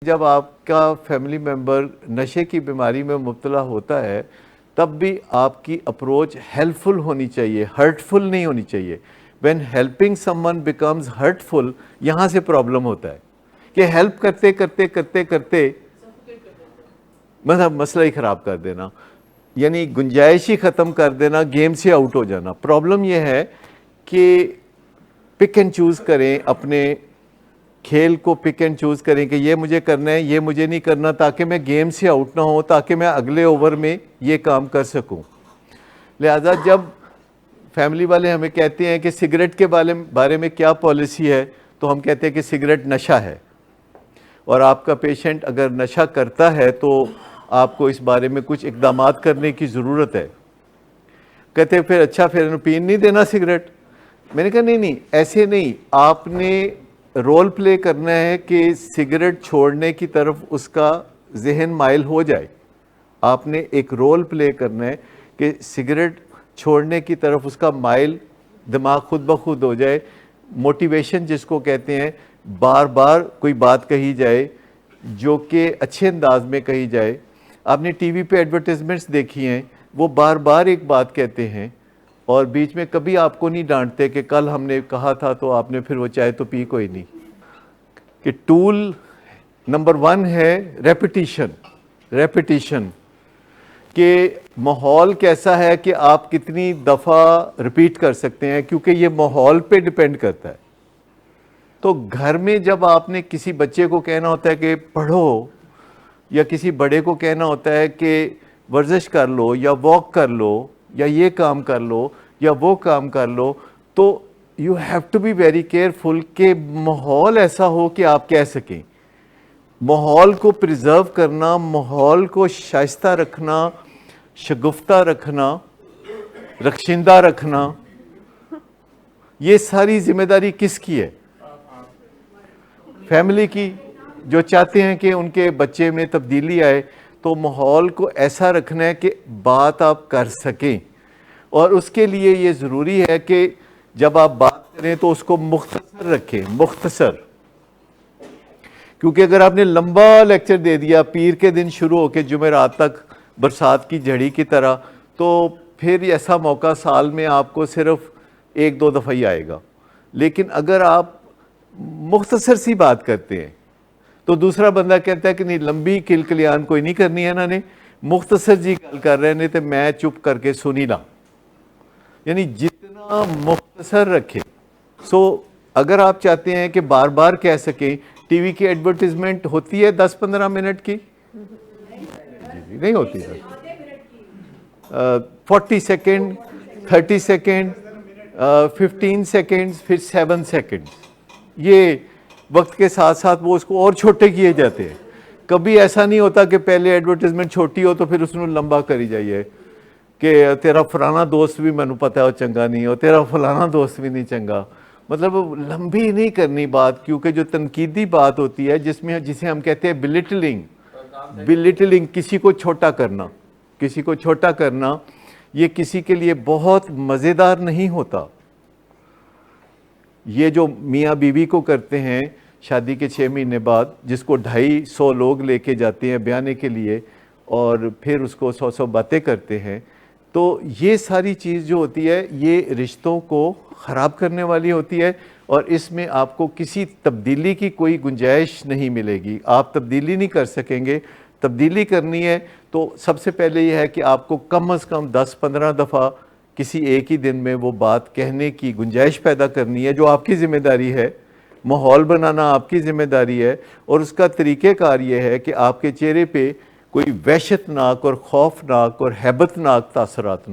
جب آپ کا فیملی ممبر نشے کی بیماری میں مبتلا ہوتا ہے تب بھی آپ کی اپروچ ہیلپفل ہونی چاہیے، ہرٹفل نہیں ہونی چاہیے۔ when helping someone becomes hurtful یہاں سے پرابلم ہوتا ہے کہ ہیلپ کرتے کرتے کرتے کرتے مسئلہ ہی خراب کر دینا، یعنی گنجائش ہی ختم کر دینا، گیم سے آؤٹ ہو جانا۔ پرابلم یہ ہے کہ پک اینڈ چوز کریں، اپنے کھیل کو پک اینڈ چوز کریں کہ یہ مجھے کرنا ہے، یہ مجھے نہیں کرنا، تاکہ میں گیم سے آؤٹ نہ ہوں، تاکہ میں اگلے اوور میں یہ کام کر سکوں۔ لہذا جب فیملی والے ہمیں کہتے ہیں کہ سگریٹ کے بارے میں کیا پالیسی ہے، تو ہم کہتے ہیں کہ سگریٹ نشہ ہے، اور آپ کا پیشنٹ اگر نشہ کرتا ہے تو آپ کو اس بارے میں کچھ اقدامات کرنے کی ضرورت ہے۔ کہتے ہیں پھر اچھا پھر پین نہیں دینا سگریٹ۔ میں نے کہا نہیں ایسے نہیں، آپ نے رول پلے کرنا ہے کہ سگریٹ چھوڑنے کی طرف اس کا ذہن مائل ہو جائے۔ آپ نے ایک رول پلے کرنا ہے کہ سگریٹ چھوڑنے کی طرف اس کا مائل دماغ خود بخود ہو جائے۔ موٹیویشن جس کو کہتے ہیں، بار بار کوئی بات کہی جائے جو کہ اچھے انداز میں کہی جائے۔ آپ نے ٹی وی پہ ایڈورٹائزمنٹس دیکھی ہیں، وہ بار بار ایک بات کہتے ہیں اور بیچ میں کبھی آپ کو نہیں ڈانٹتے کہ کل ہم نے کہا تھا تو آپ نے پھر وہ چائے تو پی کوئی نہیں۔ کہ ٹول نمبر 1 ہے ریپیٹیشن، کہ ماحول کیسا ہے کہ آپ کتنی دفعہ ریپیٹ کر سکتے ہیں، کیونکہ یہ ماحول پہ ڈیپینڈ کرتا ہے۔ تو گھر میں جب آپ نے کسی بچے کو کہنا ہوتا ہے کہ پڑھو، یا کسی بڑے کو کہنا ہوتا ہے کہ ورزش کر لو یا واک کر لو یا یہ کام کر لو یا وہ کام کر لو، تو you have to be very careful کہ ماحول ایسا ہو کہ آپ کہہ سکیں۔ ماحول کو پریزرو کرنا، ماحول کو شائستہ رکھنا، شگفتہ رکھنا، رخشندہ رکھنا، یہ ساری ذمہ داری کس کی ہے؟ فیملی کی، جو چاہتے ہیں کہ ان کے بچے میں تبدیلی آئے۔ تو ماحول کو ایسا رکھنا ہے کہ بات آپ کر سکیں، اور اس کے لیے یہ ضروری ہے کہ جب آپ بات کریں تو اس کو مختصر رکھیں، مختصر۔ کیونکہ اگر آپ نے لمبا لیکچر دے دیا پیر کے دن شروع ہو کے جمعرات تک برسات کی جھڑی کی طرح، تو پھر ایسا موقع سال میں آپ کو صرف 1-2 دفعہ ہی آئے گا۔ لیکن اگر آپ مختصر سی بات کرتے ہیں تو دوسرا بندہ کہتا ہے کہ نہیں، لمبی کلکلیان کوئی نہیں کرنی ہے، انہوں نے مختصر جی گل کر رہے ہیں تو میں چپ کر کے سنی لا، یعنی جتنا مختصر رکھیں۔ اگر آپ چاہتے ہیں کہ بار بار کہہ سکیں، ٹی وی کی ایڈورٹائزمنٹ ہوتی ہے 10-15 منٹ کی، نہیں ہوتی ہے، 40 سیکنڈ، 30 سیکنڈ، 15 سیکنڈ، پھر 7 سیکنڈ، یہ وقت کے ساتھ ساتھ وہ اس کو اور چھوٹے کیے جاتے ہیں۔ کبھی ایسا نہیں ہوتا کہ پہلے ایڈورٹائزمنٹ چھوٹی ہو تو پھر اس نے لمبا کری جائیے کہ تیرا فلانا دوست بھی مینوں پتہ ہے وہ چنگا نہیں ہو، تیرا فلانا دوست بھی نہیں چنگا۔ مطلب لمبی نہیں کرنی بات، کیونکہ جو تنقیدی بات ہوتی ہے جسے ہم کہتے ہیں بلٹلنگ، کسی کو چھوٹا کرنا، یہ کسی کے لیے بہت مزیدار نہیں ہوتا۔ یہ جو میاں بیوی کو کرتے ہیں شادی کے 6 مہینے بعد، جس کو 250 لوگ لے کے جاتے ہیں بیانے کے لیے، اور پھر اس کو 100 باتیں کرتے ہیں، تو یہ ساری چیز جو ہوتی ہے یہ رشتوں کو خراب کرنے والی ہوتی ہے، اور اس میں آپ کو کسی تبدیلی کی کوئی گنجائش نہیں ملے گی۔ آپ تبدیلی نہیں کر سکیں گے۔ تبدیلی کرنی ہے تو سب سے پہلے یہ ہے کہ آپ کو کم از کم 10-15 دفعہ کسی ایک ہی دن میں وہ بات کہنے کی گنجائش پیدا کرنی ہے، جو آپ کی ذمہ داری ہے۔ ماحول بنانا آپ کی ذمہ داری ہے، اور اس کا طریقہ کار یہ ہے کہ آپ کے چہرے پہ کوئی وحشتناک اور خوفناک اور ہیبتناک تاثرات نہ ہوں۔